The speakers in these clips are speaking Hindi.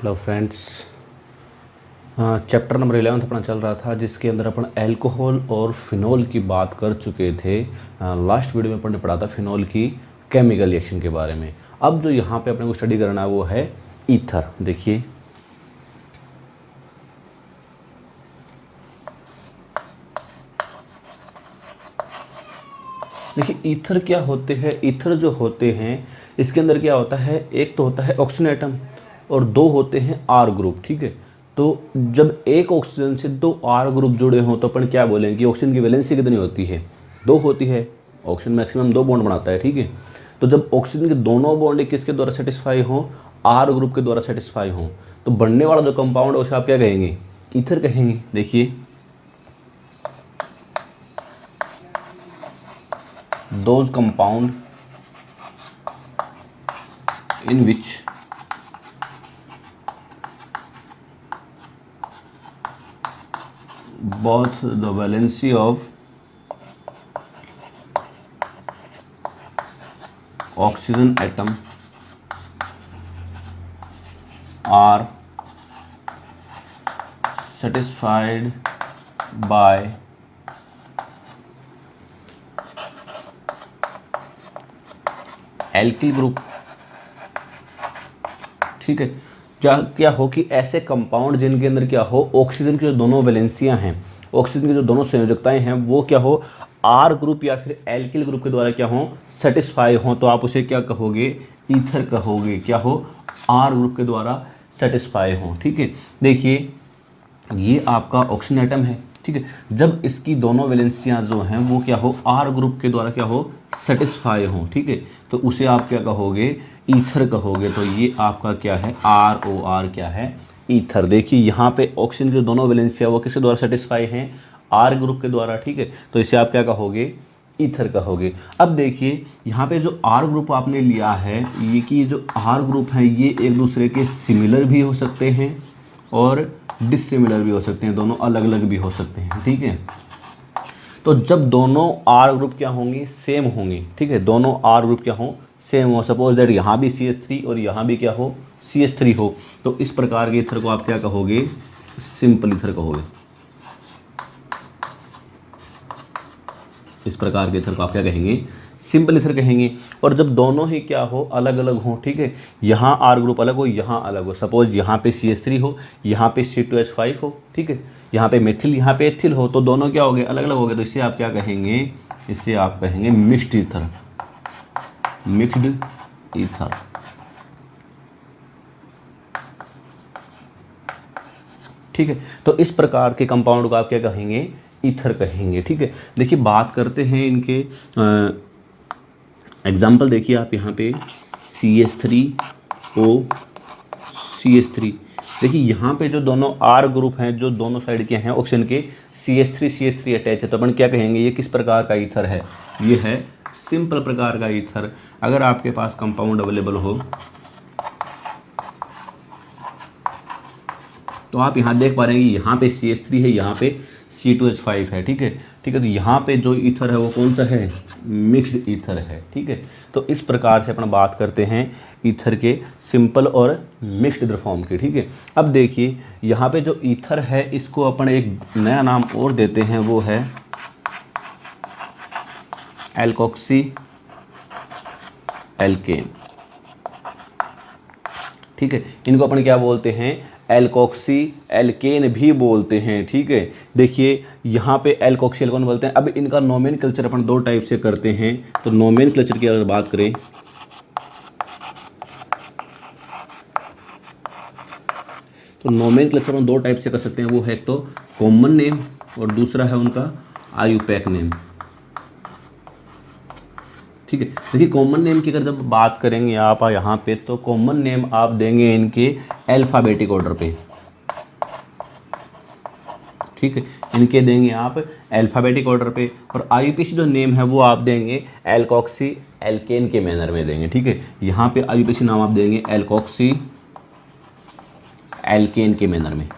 Hello friends. चैप्टर नंबर 11 अपना चल रहा था, जिसके अंदर अपन अल्कोहल और फिनॉल की बात कर चुके थे। लास्ट वीडियो में अपन ने पढ़ा था फिनॉल की केमिकल रिएक्शन के बारे में। अब जो यहाँ पे अपने को स्टडी करना है वो है ईथर। देखिए ईथर क्या होते हैं। ईथर जो होते हैं इसके अंदर क्या होता है, एक तो होता है ऑक्सीजन एटम और दो होते हैं आर ग्रुप। ठीक है, तो जब एक ऑक्सीजन से दो आर ग्रुप जुड़े हों तो अपन क्या बोलेंगे कि ऑक्सीजन की वैलेंसी कितनी होती है, दो होती है। ऑक्सीजन मैक्सिमम दो बॉन्ड बनाता है। ठीक है, तो जब ऑक्सीजन के दोनों बॉन्ड किसके द्वारा सेटिस्फाई हों, आर ग्रुप के द्वारा सेटिस्फाई हों, तो बनने वाला जो कंपाउंड है उसे आप क्या कहेंगे, ईथर कहेंगे। देखिए those compound in which both the valency of oxygen atom are satisfied by alkyl group. ठीक है, क्या हो कि ऐसे कंपाउंड जिनके अंदर क्या हो, ऑक्सीजन की जो दोनों वैलेंसियां हैं, ऑक्सीजन की जो दोनों संयोजकताएं हैं वो क्या हो, आर ग्रुप या फिर एल्किल ग्रुप के द्वारा क्या हो, सेटिस्फाई हो, तो आप उसे क्या कहोगे, ईथर कहोगे। क्या हो, आर ग्रुप के द्वारा सेटिस्फाई हो। ठीक है, देखिए ये आपका ऑक्सीजन एटम है। ठीक है, जब इसकी दोनों वैलेंसियां जो हैं वो क्या हो, आर ग्रुप के द्वारा क्या हो, सेटिस्फाई हो। ठीक है, तो उसे आप क्या कहोगे, ईथर कहोगे। तो ये आपका क्या है, आर ओ आर क्या है, ईथर। देखिए यहाँ पे ऑक्सीजन की जो दोनों वैलेंसियां वो किसके द्वारा सेटिस्फाई हैं, आर ग्रुप के द्वारा। ठीक है, तो इसे आप क्या कहोगे, ईथर कहोगे। अब देखिए यहाँ पे जो आर ग्रुप आपने लिया है, ये कि जो आर ग्रुप है ये एक दूसरे के सिमिलर भी हो सकते हैं और डिसिमिलर भी हो सकते हैं, दोनों अलग अलग भी हो सकते हैं। ठीक है, तो जब दोनों आर ग्रुप क्या होंगे, सेम होंगे। ठीक है, दोनों आर ग्रुप क्या हो, सेम हो। सपोज दैट यहाँ भी CH3 और यहाँ भी क्या हो, CH3 हो, तो इस प्रकार के ईथर को आप क्या कहोगे, सिंपल ईथर कहोगे। इस प्रकार के ईथर को आप क्या कहेंगे, सिंपल ईथर कहेंगे। और जब दोनों ही क्या हो, अलग अलग हो, ठीक है, यहाँ आर ग्रुप अलग हो, यहाँ अलग हो, सपोज यहाँ पे CH3 हो, यहाँ पे C2H5 हो, ठीक है, यहाँ पे मेथिल, यहाँ पे एथिल हो, तो दोनों क्या हो गए, अलग अलग हो गए, तो इसे आप क्या कहेंगे, इसे आप कहेंगे मिक्स्ड ईथर, मिक्स्ड ईथर। ठीक है, तो इस प्रकार के कंपाउंड को आप क्या कहेंगे, ईथर कहेंगे। ठीक है, देखिए बात करते हैं इनके एग्जाम्पल। देखिए आप यहाँ पे CH3O CH3, देखिए यहाँ पे जो दोनों आर ग्रुप हैं, जो दोनों साइड के हैं ऑक्सीजन के, CH3 अटैच है, तो अपन क्या कहेंगे, ये किस प्रकार का ईथर है, ये है सिंपल प्रकार का ईथर। अगर आपके पास कंपाउंड अवेलेबल हो तो आप यहाँ देख पा रहे हैं कि यहाँ पे CH3 है, यहाँ पे C2H5 है। ठीक है, ठीक है, तो यहाँ पे जो ईथर है वो कौन सा है, मिक्स्ड ईथर है। ठीक है, तो इस प्रकार से अपन बात करते हैं ईथर के सिंपल और मिक्स्ड ईथर फॉर्म की। ठीक है, अब देखिए यहाँ पे जो ईथर है इसको अपन एक नया नाम और देते हैं, वो है एल्कोक्सी एल्केन। ठीक है, इनको अपन क्या बोलते हैं, एल्कोक्सी एल्केन भी बोलते हैं। ठीक है, देखिए यहाँ पे एल्कोक्सी एल्केन बोलते हैं। अब इनका नोमेनक्लेचर अपन दो टाइप से करते हैं। तो नोमेनक्लेचर की अगर बात करें तो नोमेनक्लेचर अपन दो टाइप से कर सकते हैं, वो है एक तो कॉमन नेम और दूसरा है उनका आयुपैक नेम। ठीक है, देखिए कॉमन नेम की अगर जब बात करेंगे आप यहाँ पे, तो कॉमन नेम आप देंगे इनके अल्फ़ाबेटिक ऑर्डर पे। ठीक है, इनके देंगे आप अल्फ़ाबेटिक ऑर्डर पे, और IUPAC जो नेम है वो आप देंगे एल्कोक्सी एल्केन के मैनर में देंगे। ठीक है, यहाँ पे IUPAC नाम आप देंगे एल्कोक्सी एल्केन के मैनर में।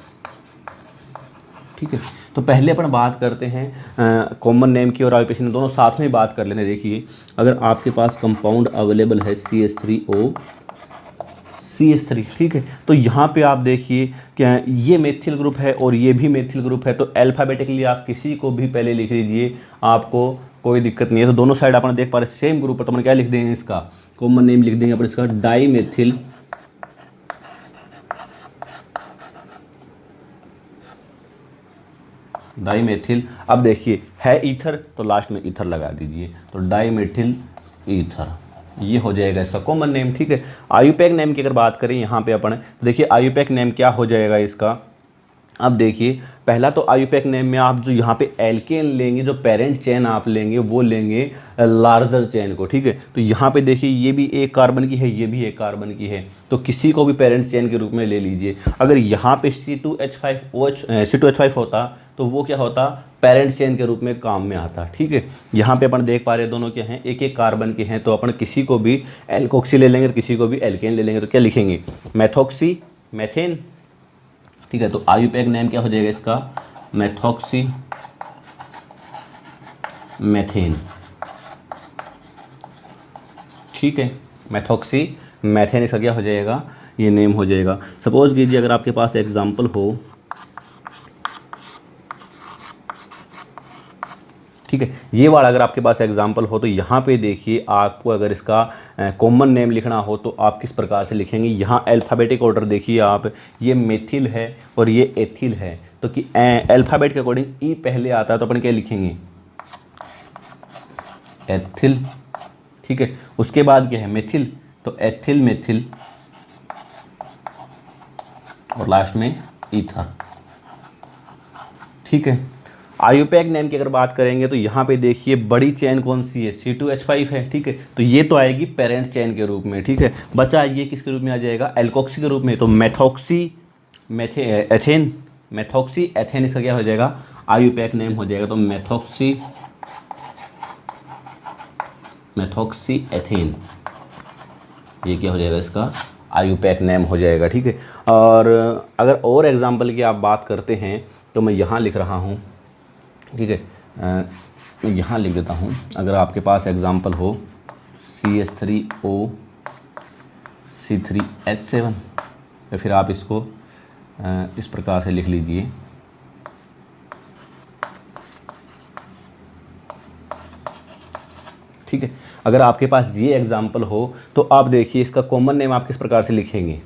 ठीक है, तो पहले अपन बात करते हैं कॉमन नेम की और IUPAC नेम, दोनों साथ में बात कर लेते हैं। देखिए अगर आपके पास कंपाउंड अवेलेबल है CH3O CH3, ठीक है। तो यहाँ पे आप देखिए क्या ये मेथिल ग्रुप है और ये भी मेथिल ग्रुप है, तो अल्फ़ाबेटिकली आप किसी को भी पहले लिख लीजिए, आपको कोई दिक्कत नहीं है। तो दोनों साइड अपन देख पा रहे सेम ग्रुप है, तो अपन क्या लिख देंगे, इसका कॉमन नेम लिख देंगे अपन इसका डाईमेथिल डाईमेथिल। अब देखिए है ईथर, तो लास्ट में ईथर लगा दीजिए, तो डाईमेथिल ईथर, ये हो जाएगा इसका कॉमन नेम, ठीक है। आयुपैक नेम की अगर बात करें यहाँ पे अपन, तो देखिए आयुपैक नेम क्या हो जाएगा इसका। अब देखिए पहला तो आयुपैक नेम में आप जो यहाँ पे एल्केन लेंगे, जो पेरेंट चेन आप लेंगे वो लेंगे लार्जर चेन को, ठीक है। तो यहाँ पे देखिए ये भी एक कार्बन की है, ये भी एक कार्बन की है, तो किसी को भी पेरेंट चेन के रूप में ले लीजिए। अगर यहाँ पे C2H5 होता तो वो क्या होता, पेरेंट चेन के रूप में काम में आता, ठीक है। यहाँ पे अपन देख पा रहे हैं दोनों क्या हैं, एक एक कार्बन के हैं, तो अपन किसी को भी एल्कोक्सी ले लेंगे, किसी को भी एल्केन ले लेंगे, तो क्या लिखेंगे, मेथॉक्सी मेथेन, ठीक है। तो आयुपैक नेम क्या हो जाएगा इसका, मेथॉक्सी मेथेन, ठीक है। मेथॉक्सी मेथेन इसका क्या हो जाएगा, ये नेम हो जाएगा। सपोज कीजिए अगर आपके पास एग्जांपल हो, ठीक है, ये वाला अगर आपके पास एग्जांपल हो, तो यहाँ पे देखिए आपको अगर इसका कॉमन नेम लिखना हो तो आप किस प्रकार से लिखेंगे। यहाँ अल्फ़ाबेटिक ऑर्डर देखिए आप, ये मेथिल है और ये एथिल है, तो कि अल्फ़ाबेट के अकॉर्डिंग ई पहले आता है, तो अपन क्या लिखेंगे, एथिल, ठीक है। उसके बाद क्या है, मेथिल, तो एथिल मेथिल, और लास्ट में ईथर, ठीक है। आयुपैक नेम की अगर बात करेंगे तो यहाँ पे देखिए बड़ी चेन कौन सी है, C2H5 है, ठीक है। तो ये तो आएगी पेरेंट चेन के रूप में, ठीक है। बचा ये किसके रूप में आ जाएगा, एल्कोक्सी के रूप में, तो मेथॉक्सी एथेन, मेथॉक्सी एथेन इसका क्या हो जाएगा, आयुपैक नेम हो जाएगा। तो मेथॉक्सी एथेन, ये क्या हो जाएगा इसका आयुपैक नेम हो जाएगा, ठीक है। और अगर और एग्जाम्पल की आप बात करते हैं तो मैं यहाँ लिख रहा हूँ, ठीक है, मैं यहाँ लिख देता हूँ। अगर आपके पास एग्जाम्पल हो CH3O C3H7, तो फिर आप इसको इस प्रकार से लिख लीजिए, ठीक है। अगर आपके पास ये एग्जाम्पल हो तो आप देखिए इसका कॉमन नेम आप किस प्रकार से लिखेंगे।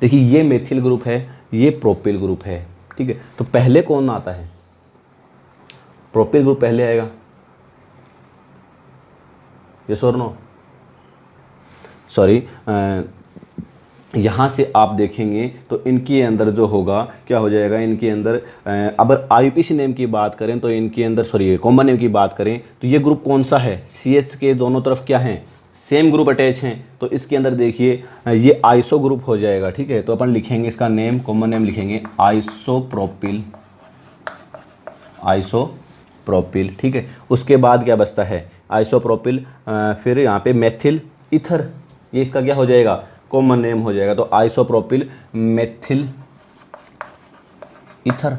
देखिए ये मेथिल ग्रुप है, ये प्रोपिल ग्रुप है, ठीक है। तो पहले कौन आता है, प्रोपिल ग्रुप पहले आएगा, यस और नो, सॉरी। यहाँ से आप देखेंगे तो इनके अंदर जो होगा क्या हो जाएगा, इनके अंदर अगर IUPAC नेम की बात करें तो इनके अंदर, सॉरी कॉमन नेम की बात करें तो ये ग्रुप कौन सा है, CH के दोनों तरफ क्या हैं, सेम ग्रुप अटैच हैं, तो इसके अंदर देखिए ये आइसो ग्रुप हो जाएगा, ठीक है। तो अपन लिखेंगे इसका नेम, कॉमन नेम लिखेंगे आइसोप्रोपिल, ठीक है। उसके बाद क्या बचता है, आइसोप्रोपिल, फिर यहाँ पे मेथिल ईथर, ये इसका क्या हो जाएगा, कॉमन नेम हो जाएगा। तो आइसोप्रोपिल मेथिल ईथर,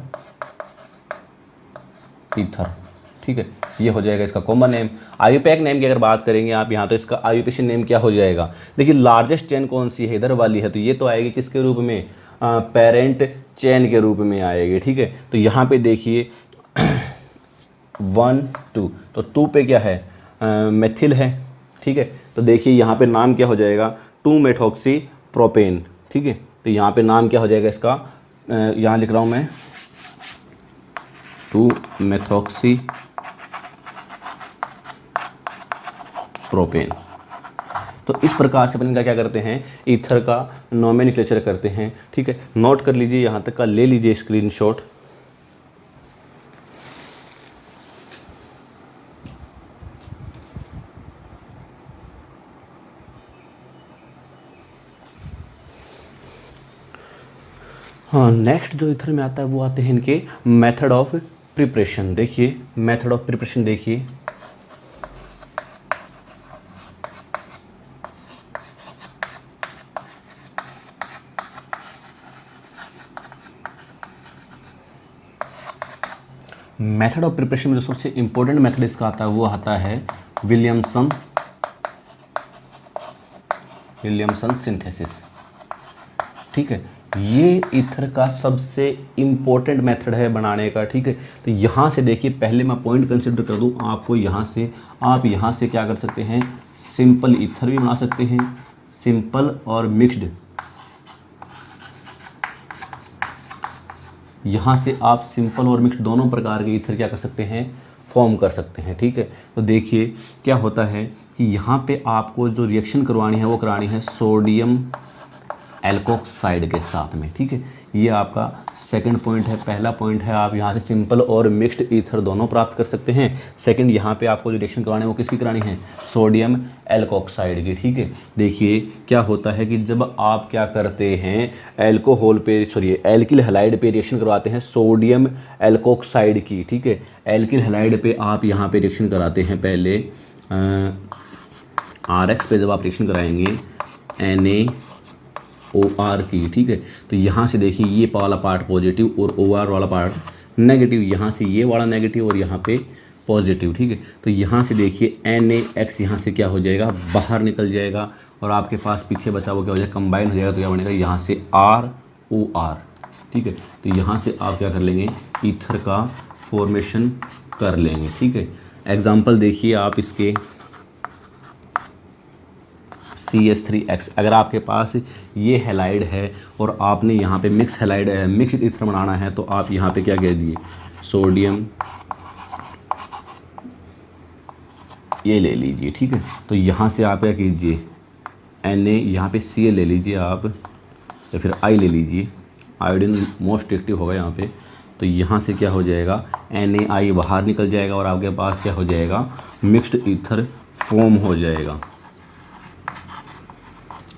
ठीक है, ये हो जाएगा इसका कॉमन नेम। आयुपैक नेम की अगर बात करेंगे आप यहाँ, तो इसका आयुपैक नेम क्या हो जाएगा, देखिए लार्जेस्ट चेन कौन सी है, इधर वाली है, तो ये तो आएगी किसके रूप में, पेरेंट चेन के रूप में आएगी, ठीक है। तो यहाँ पे देखिए 1 2, तो 2 पे क्या है, मेथिल है, ठीक है। तो देखिए यहाँ पे नाम क्या हो जाएगा, 2 मेथॉक्सी प्रोपेन, ठीक है। तो यहाँ पे नाम क्या हो जाएगा इसका, यहाँ लिख रहा हूँ मैं 2 मेथॉक्सी प्रोपेन। तो इस प्रकार से अपन इनका क्या करते हैं, ईथर का नोमेनक्लेचर करते हैं, ठीक है। नोट कर लीजिए, यहाँ तक का ले लीजिए स्क्रीनशॉट। हाँ, नेक्स्ट जो ईथर में आता है वो आते हैं इनके मेथड ऑफ प्रिपरेशन। देखिए मेथड ऑफ प्रिपरेशन देखिए, मेथड ऑफ प्रिपरेशन में जो सबसे इंपॉर्टेंट मेथड इसका आता है वो आता है विलियमसन विलियमसन सिंथेसिस। ठीक है, ये ईथर का सबसे इम्पोर्टेंट मेथड है बनाने का। ठीक है, तो यहाँ से देखिए, पहले मैं पॉइंट कंसिडर कर दूँ आपको, यहाँ से आप यहाँ से क्या कर सकते हैं, सिंपल ईथर भी बना सकते हैं, सिंपल और मिक्स्ड। यहाँ से आप सिंपल और मिक्स्ड दोनों प्रकार के ईथर क्या कर सकते हैं, फॉर्म कर सकते हैं। ठीक है, तो देखिए क्या होता है कि यहाँ पे आपको जो रिएक्शन करवानी है वो करानी है सोडियम एल्कोक्साइड के साथ में। ठीक है, ये आपका सेकंड पॉइंट है। पहला पॉइंट है आप यहाँ से सिंपल और मिक्स्ड ईथर दोनों प्राप्त कर सकते हैं। सेकंड, यहाँ पे आपको जो रिएक्शन करवानी है वो किसकी करानी है, सोडियम एल्कोक्साइड की। ठीक है, देखिए क्या होता है कि जब आप क्या करते हैं, एल्कोहल पे एल्किल हैलाइड पे रिएक्शन करवाते हैं सोडियम एल्कोक्साइड की। ठीक है, एल्किल हैलाइड पे आप यहाँ पे रिएक्शन कराते हैं, पहले RX पे जब आप रिएक्शन कराएंगे NaOR की। ठीक है, तो यहाँ से देखिए ये वाला पार्ट पॉजिटिव और OR वाला पार्ट नेगेटिव, यहाँ से ये वाला नेगेटिव और यहाँ पे पॉजिटिव। ठीक है, तो यहाँ से देखिए NaX यहाँ से क्या हो जाएगा, बाहर निकल जाएगा और आपके पास पीछे बचा वो क्या हो जाएगा, कंबाइन हो जाएगा। तो क्या बनेगा, यहाँ से ROR। ठीक है, तो यहाँ से आप क्या कर लेंगे, ईथर का फॉर्मेशन कर लेंगे। ठीक है, एग्जाम्पल देखिए आप इसके, CH3X। अगर आपके पास ये हैलाइड है और आपने यहाँ पे मिक्स हैलाइड है, मिक्स ईथर बनाना है, तो आप यहाँ पे क्या कह दिए, सोडियम ये ले लीजिए। ठीक है, तो यहाँ से आप क्या कीजिए, Na यहाँ पे Cl ले लीजिए आप, या फिर I ले लीजिए, आयोडीन मोस्ट एक्टिव होगा यहाँ पे। तो यहाँ से क्या हो जाएगा, NaI बाहर निकल जाएगा और आपके पास क्या हो जाएगा, मिक्स्ड ईथर फॉर्म हो जाएगा।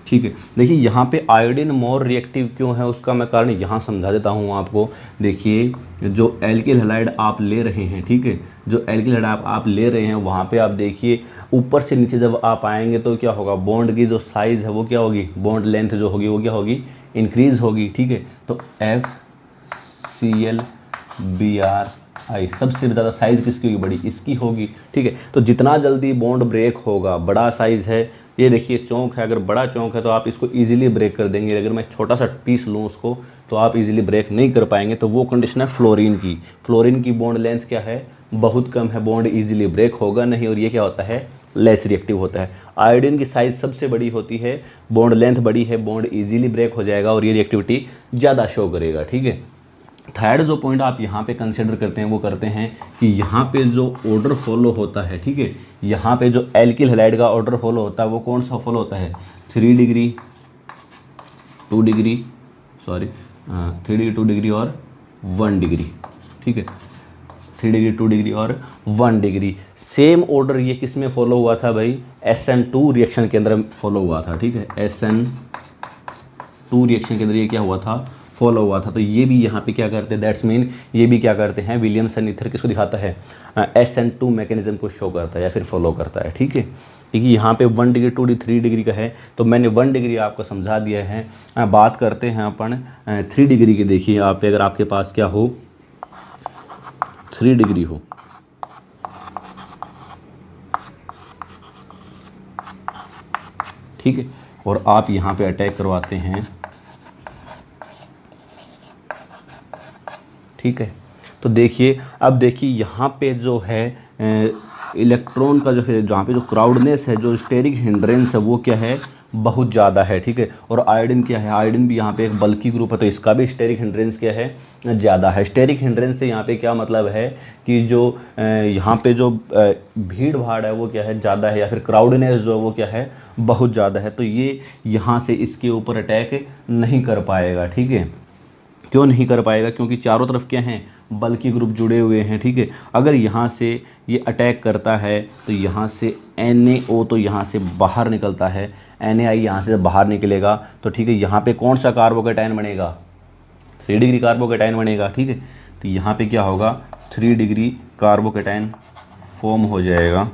ठीक है, देखिए यहाँ पे आयोडीन मोर रिएक्टिव क्यों है, उसका मैं कारण यहाँ समझा देता हूँ आपको। देखिए जो एल्किल हैलाइड आप ले रहे हैं, ठीक है, जो एल्किल हैलाइड आप ले रहे हैं, वहाँ पे आप देखिए ऊपर से नीचे जब आप आएंगे तो क्या होगा, बॉन्ड की जो साइज़ है वो क्या होगी, बॉन्ड लेंथ जो होगी वो क्या होगी, इंक्रीज़ होगी। ठीक है, तो FCl Br सबसे ज़्यादा साइज़ किसकी होगी, बड़ी इसकी होगी। ठीक है, तो जितना जल्दी बॉन्ड ब्रेक होगा, बड़ा साइज़ है, ये देखिए चौंक है, अगर बड़ा चौंक है तो आप इसको इजीली ब्रेक कर देंगे। अगर मैं छोटा सा पीस लूँ उसको तो आप इजीली ब्रेक नहीं कर पाएंगे। तो वो कंडीशन है फ्लोरीन की। फ्लोरीन की बॉन्ड लेंथ क्या है, बहुत कम है, बॉन्ड इजीली ब्रेक होगा नहीं, और ये क्या होता है, लेस रिएक्टिव होता है। आयोडीन की साइज़ सबसे बड़ी होती है, बॉन्ड लेंथ बड़ी है, बॉन्ड इजीली ब्रेक हो जाएगा और ये रिएक्टिविटी ज़्यादा शो करेगा। ठीक है, थर्ड जो पॉइंट आप यहाँ पे कंसिडर करते हैं वो करते हैं कि यहाँ पे जो ऑर्डर फॉलो होता है, ठीक है, यहाँ पे जो एल्किल हैलाइड का ऑर्डर फॉलो होता है वो कौन सा फॉलो होता है, 3 डिग्री 2 डिग्री 3 डिग्री 2 डिग्री और 1 डिग्री। ठीक है, 3 डिग्री 2 डिग्री और 1 डिग्री। सेम ऑर्डर ये किस में फॉलो हुआ था भाई, SN2 रिएक्शन के अंदर फॉलो हुआ था। ठीक है, SN2 रिएक्शन के अंदर ये क्या हुआ था, फॉलो हुआ था। तो ये भी यहाँ पे क्या करते हैं, दैट्स मीन ये भी क्या करते हैं, विलियमसन ईथर किसको दिखाता है, SN2 मैकेनिज्म को शो करता है या फिर फॉलो करता है। ठीक है, क्योंकि यहाँ पे 1 डिग्री 2 डिग्री 3 डिग्री का है, तो मैंने 1 डिग्री आपको समझा दिया है। बात करते हैं अपन 3 डिग्री की। देखिए यहाँ पे अगर आपके पास क्या हो, 3 डिग्री हो, ठीक है, और आप यहाँ पे अटैक करवाते हैं, ठीक है, तो देखिए अब देखिए यहाँ पे जो है इलेक्ट्रॉन का जो फिर जहाँ पे जो क्राउडनेस है, जो स्टेरिक हिंड्रेंस है वो क्या है, बहुत ज़्यादा है। ठीक है, और आयोडीन क्या है, आयोडीन भी यहाँ पे एक बल्की ग्रुप है, तो इसका भी स्टेरिक हिंड्रेंस क्या है, ज़्यादा है। स्टेरिक हिंड्रेंस से यहाँ पे क्या मतलब है कि जो यहाँ पे जो भीड़ भाड़ है वो क्या है, ज़्यादा है, या फिर क्राउडनेस जो है वो क्या है, बहुत ज़्यादा है। तो ये यहाँ से इसके ऊपर अटैक नहीं कर पाएगा। ठीक है, क्यों नहीं कर पाएगा, क्योंकि चारों तरफ क्या हैं, बल्कि ग्रुप जुड़े हुए हैं। ठीक है, अगर यहाँ से ये अटैक करता है तो यहाँ से NaO तो यहाँ से बाहर निकलता है, NaI यहाँ से बाहर निकलेगा, तो ठीक है, यहाँ पे कौन सा कार्बोकेटायन बनेगा, 3 डिग्री कार्बोकेटायन बनेगा। ठीक है, तो यहाँ पे क्या होगा, 3 डिग्री कार्बोकेटायन फॉर्म हो जाएगा।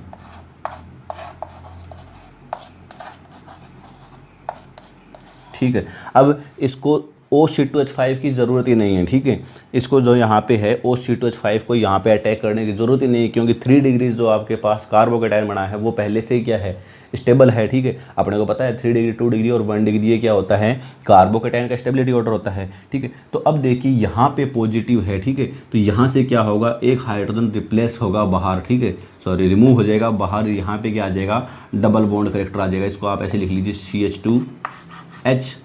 ठीक है, अब इसको OC2H5 की ज़रूरत ही नहीं है। ठीक है, इसको जो यहाँ पे है OC2H5 को यहाँ पे अटैक करने की ज़रूरत ही नहीं है, क्योंकि 3 डिग्री जो आपके पास कार्बोकेटायन बना है वो पहले से ही क्या है, स्टेबल है, ठीक है। अपने को पता है 3 डिग्री, 2 डिग्री और 1 डिग्री ये क्या होता है, कार्बोकेटाइन का स्टेबिलिटी ऑर्डर होता है, ठीक है। तो अब देखिए यहाँ पे पॉजिटिव है, ठीक है, तो यहाँ से क्या होगा, एक हाइड्रोजन रिप्लेस होगा बाहर, ठीक है, सॉरी रिमूव हो जाएगा बाहर, यहाँ पे क्या आ जाएगा, डबल बॉन्ड करेक्टर आ जाएगा। इसको आप ऐसे लिख लीजिए CH2H।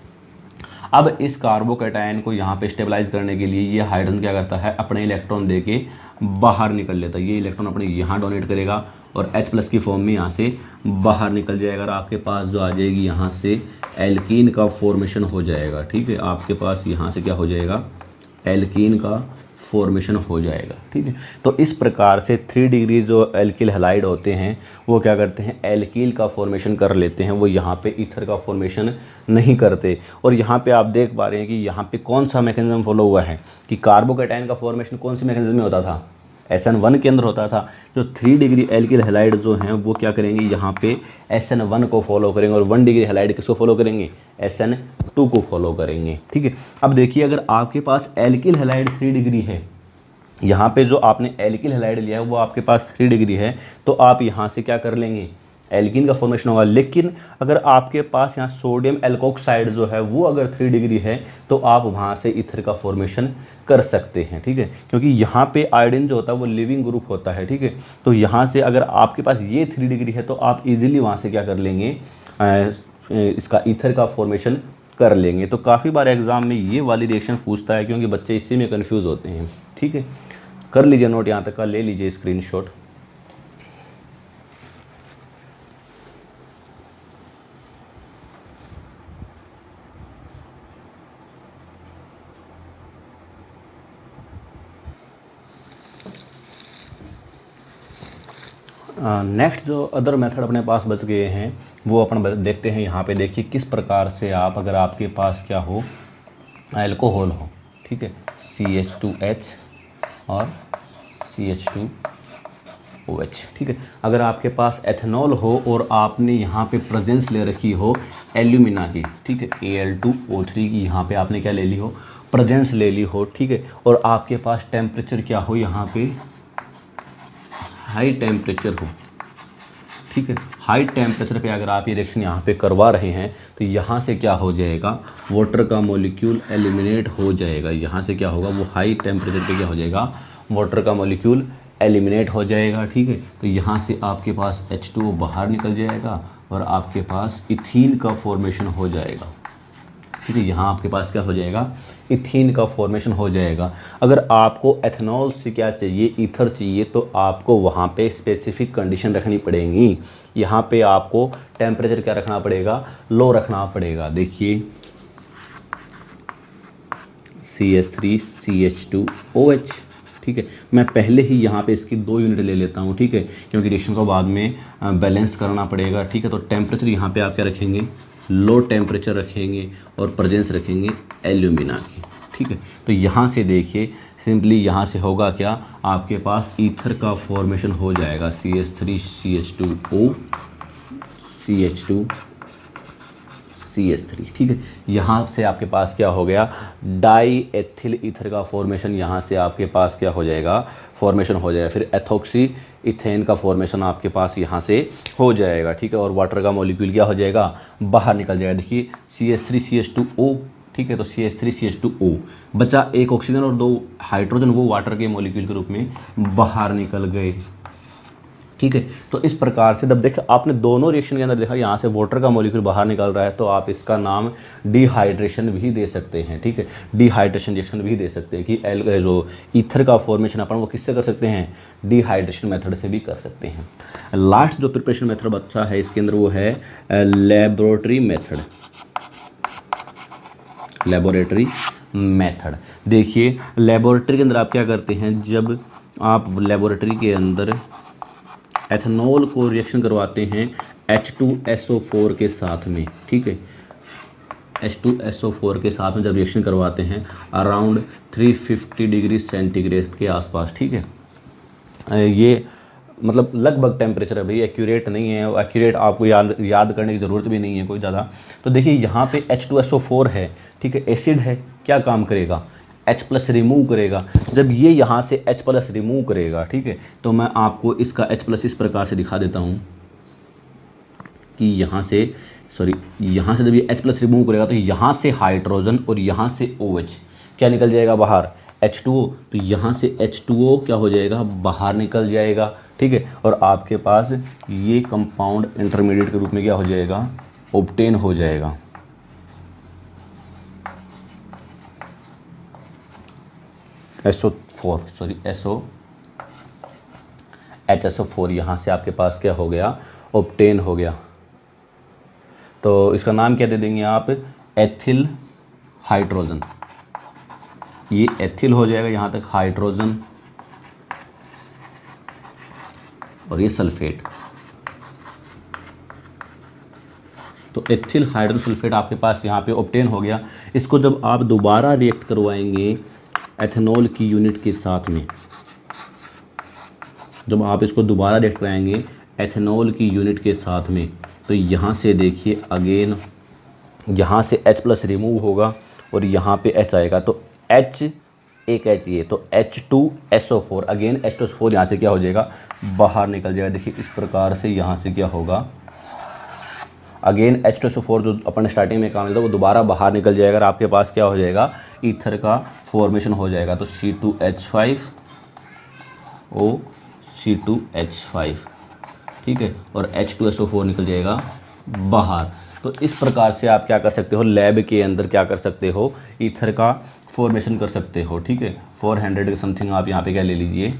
अब इस कार्बोकेटायन को यहाँ पे स्टेबलाइज करने के लिए ये हाइड्रोजन क्या करता है, अपने इलेक्ट्रॉन देके बाहर निकल लेता है। ये इलेक्ट्रॉन अपने यहाँ डोनेट करेगा और H+ की फॉर्म में यहाँ से बाहर निकल जाएगा और आपके पास जो आ जाएगी यहाँ से एल्कीन का फॉर्मेशन हो जाएगा, ठीक है। आपके पास यहाँ से क्या हो जाएगा, एल्कीन का फॉर्मेशन हो जाएगा, ठीक है। तो इस प्रकार से 3 डिग्री जो एल्किल हैलाइड होते हैं वो क्या करते हैं, एल्कील का फॉर्मेशन कर लेते हैं, वो यहाँ पे ईथर का फॉर्मेशन नहीं करते। और यहाँ पे आप देख पा रहे हैं कि यहाँ पे कौन सा मैकेनिज्म फॉलो हुआ है कि कार्बोकेटाइन का फॉर्मेशन कौन सी मैकेनिज्म में होता था, SN1 के अंदर होता था। जो 3 डिग्री एल्किल हैलाइड जो हैं वो क्या करेंगे, यहाँ पे SN1 को फॉलो करेंगे, और 1 डिग्री हैलाइड किसको फॉलो करेंगे, SN2 को फॉलो करेंगे, ठीक है। अब देखिए अगर आपके पास एल्किल हैलाइड 3 डिग्री है, यहाँ पे जो आपने एल्किल हैलाइड लिया है वो आपके पास 3 डिग्री है, तो आप यहाँ से क्या कर लेंगे, एल्कीन का फॉर्मेशन होगा। लेकिन अगर आपके पास यहाँ सोडियम एल्कोक्साइड जो है वो अगर 3 डिग्री है तो आप वहाँ से ईथर का फॉर्मेशन कर सकते हैं, ठीक है, क्योंकि यहाँ पे आयोडीन जो होता है वो लिविंग ग्रुप होता है, ठीक है। तो यहाँ से अगर आपके पास ये 3 डिग्री है तो आप इजीली वहाँ से क्या कर लेंगे, इसका ईथर का फॉर्मेशन कर लेंगे। तो काफ़ी बार एग्ज़ाम में ये वाली रिएक्शन पूछता है क्योंकि बच्चे इसी में कन्फ्यूज़ होते हैं, ठीक है। कर लीजिए नोट, यहाँ तक का ले लीजिए स्क्रीनशॉट। नेक्स्ट जो अदर मेथड अपने पास बच गए हैं वो अपन देखते हैं। यहाँ पे देखिए किस प्रकार से आप, अगर आपके पास क्या हो, अल्कोहल हो, ठीक है, CH2H और CH2OH, ठीक है। अगर आपके पास एथेनॉल हो और आपने यहाँ पे प्रेजेंस ले रखी हो एल्यूमिना की, ठीक है, Al2O3 की यहाँ पे आपने क्या ले ली हो, प्रेजेंस ले ली हो, ठीक है, और आपके पास टेम्परेचर क्या हो, यहाँ पे हाई टेम्परेचर हो, ठीक है। हाई टेम्परेचर पे अगर आप ये रिएक्शन यहाँ पे करवा रहे हैं तो यहाँ से क्या हो जाएगा, वाटर का मॉलिक्यूल एलिमिनेट हो जाएगा। यहाँ से क्या होगा, वो हाई टेम्परेचर पे क्या हो जाएगा, वाटर का मॉलिक्यूल एलिमिनेट हो जाएगा, ठीक है। तो यहाँ से आपके पास H2O बाहर निकल जाएगा और आपके पास इथीन का फॉर्मेशन हो जाएगा, ठीक है। यहाँ आपके पास क्या हो जाएगा, इथीन का फॉर्मेशन हो जाएगा। अगर आपको एथेनॉल से क्या चाहिए, ईथर चाहिए, तो आपको वहाँ पे स्पेसिफिक कंडीशन रखनी पड़ेंगी। यहाँ पे आपको टेम्परेचर क्या रखना पड़ेगा, लो रखना पड़ेगा। देखिए CH3CH2OH, ठीक है। मैं पहले ही यहाँ पे इसकी 2 यूनिट ले लेता हूँ, ठीक है, क्योंकि रिएक्शन को बाद में बैलेंस करना पड़ेगा, ठीक है। तो टेम्परेचर यहाँ पे आप क्या रखेंगे, लो टेम्परेचर रखेंगे और प्रेजेंस रखेंगे एल्यूमिना की, ठीक है। तो यहाँ से देखिए सिंपली यहाँ से होगा क्या, आपके पास ईथर का फॉर्मेशन हो जाएगा, CH3CH2O CH2CH3, ठीक है। यहाँ से आपके पास क्या हो गया, डाई एथिल ईथर का फॉर्मेशन यहाँ से आपके पास क्या हो जाएगा, फॉर्मेशन हो जाएगा। फिर एथोक्सी इथेन का फॉर्मेशन आपके पास यहाँ से हो जाएगा, ठीक है। और वाटर का मॉलिक्यूल क्या हो जाएगा, बाहर निकल जाएगा। देखिए CH3CH2O, ठीक है, तो CH3CH2O बचा, एक ऑक्सीजन और 2 हाइड्रोजन, वो वाटर के मॉलिक्यूल के रूप में बाहर निकल गए, ठीक है। तो इस प्रकार से जब देखा आपने दोनों रिएक्शन के अंदर देखा यहाँ से वाटर का मॉलिक्यूल बाहर निकल रहा है, तो आप इसका नाम डिहाइड्रेशन भी दे सकते हैं, ठीक है, डिहाइड्रेशन रिएक्शन भी दे सकते हैं कि जो ईथर का फॉर्मेशन अपन वो किससे कर सकते हैं, डिहाइड्रेशन मेथड से भी कर सकते हैं। लास्ट जो प्रिपरेशन मेथड बचा है इसके अंदर वो है लेबोरेटरी मेथड। लेबोरेटरी मेथड देखिए, लेबोरेटरी के अंदर आप क्या करते हैं, जब आप लेबोरेटरी के अंदर एथेनॉल को रिएक्शन करवाते हैं H2SO4 के साथ में, ठीक है, H2SO4 के साथ में जब रिएक्शन करवाते हैं अराउंड 350 डिग्री सेंटीग्रेड के आसपास, ठीक है। ये मतलब लगभग टेम्परेचर है भाई, एक्यूरेट नहीं है, एक्यूरेट आपको याद करने की ज़रूरत भी नहीं है कोई ज़्यादा। तो देखिए यहाँ पे H2SO4 है, ठीक है, एसिड है, क्या काम करेगा, H+ रिमूव करेगा। जब ये यहाँ से H+ रिमूव करेगा, ठीक है, तो मैं आपको इसका H+ इस प्रकार से दिखा देता हूँ। कि यहाँ से यहाँ से जब ये H+ रिमूव करेगा तो यहाँ से हाइड्रोजन और यहाँ से OH क्या निकल जाएगा बाहर, H2O। तो यहाँ से H2O क्या हो जाएगा, बाहर निकल जाएगा, ठीक है। और आपके पास ये कंपाउंड इंटरमीडिएट के रूप में क्या हो जाएगा, ऑब्टेन हो जाएगा। HSO4 यहाँ से आपके पास क्या हो गया, ऑब्टेन हो गया। तो इसका नाम क्या दे देंगे आप, एथिल हाइड्रोजन। ये एथिल हो जाएगा यहाँ तक, हाइड्रोजन और ये सल्फेट। तो एथिल हाइड्रोजन सल्फेट आपके पास यहाँ पे ऑब्टेन हो गया। इसको जब आप दोबारा रिएक्ट करवाएंगे एथेनॉल की यूनिट के साथ में, जब आप इसको दोबारा रिएक्ट कराएंगे एथेनॉल की यूनिट के साथ में, तो यहाँ से देखिए अगेन यहाँ से H+ रिमूव होगा और यहाँ पे H आएगा। तो H एक H ये, तो H2SO4 अगेन H2SO4 यहाँ से क्या हो जाएगा, बाहर निकल जाएगा। देखिए इस प्रकार से यहाँ से क्या होगा, अगेन H2SO4 जो अपन स्टार्टिंग में काम मिलता है वो दोबारा बाहर निकल जाएगा और आपके पास क्या हो जाएगा, ईथर का फॉर्मेशन हो जाएगा। तो C2H5O C2H5, ठीक है, और H2SO4 निकल जाएगा बाहर। तो इस प्रकार से आप क्या कर सकते हो, लैब के अंदर क्या कर सकते हो, ईथर का फॉर्मेशन कर सकते हो, ठीक है। 400 के समथिंग आप यहाँ पे क्या ले लीजिए,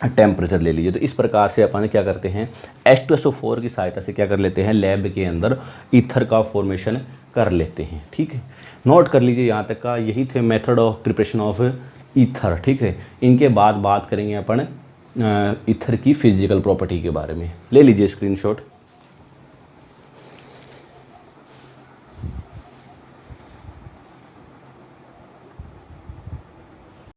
टेम्परेचर ले लीजिए। तो इस प्रकार से अपन क्या करते हैं, H2SO4 की सहायता से क्या कर लेते हैं, लैब के अंदर ईथर का फॉर्मेशन कर लेते हैं, ठीक है। नोट कर लीजिए यहाँ तक का, यही थे method of preparation of ether, ठीक है। इनके बाद बात करेंगे अपन ईथर की फिजिकल प्रॉपर्टी के बारे में। ले लीजिए स्क्रीनशॉट।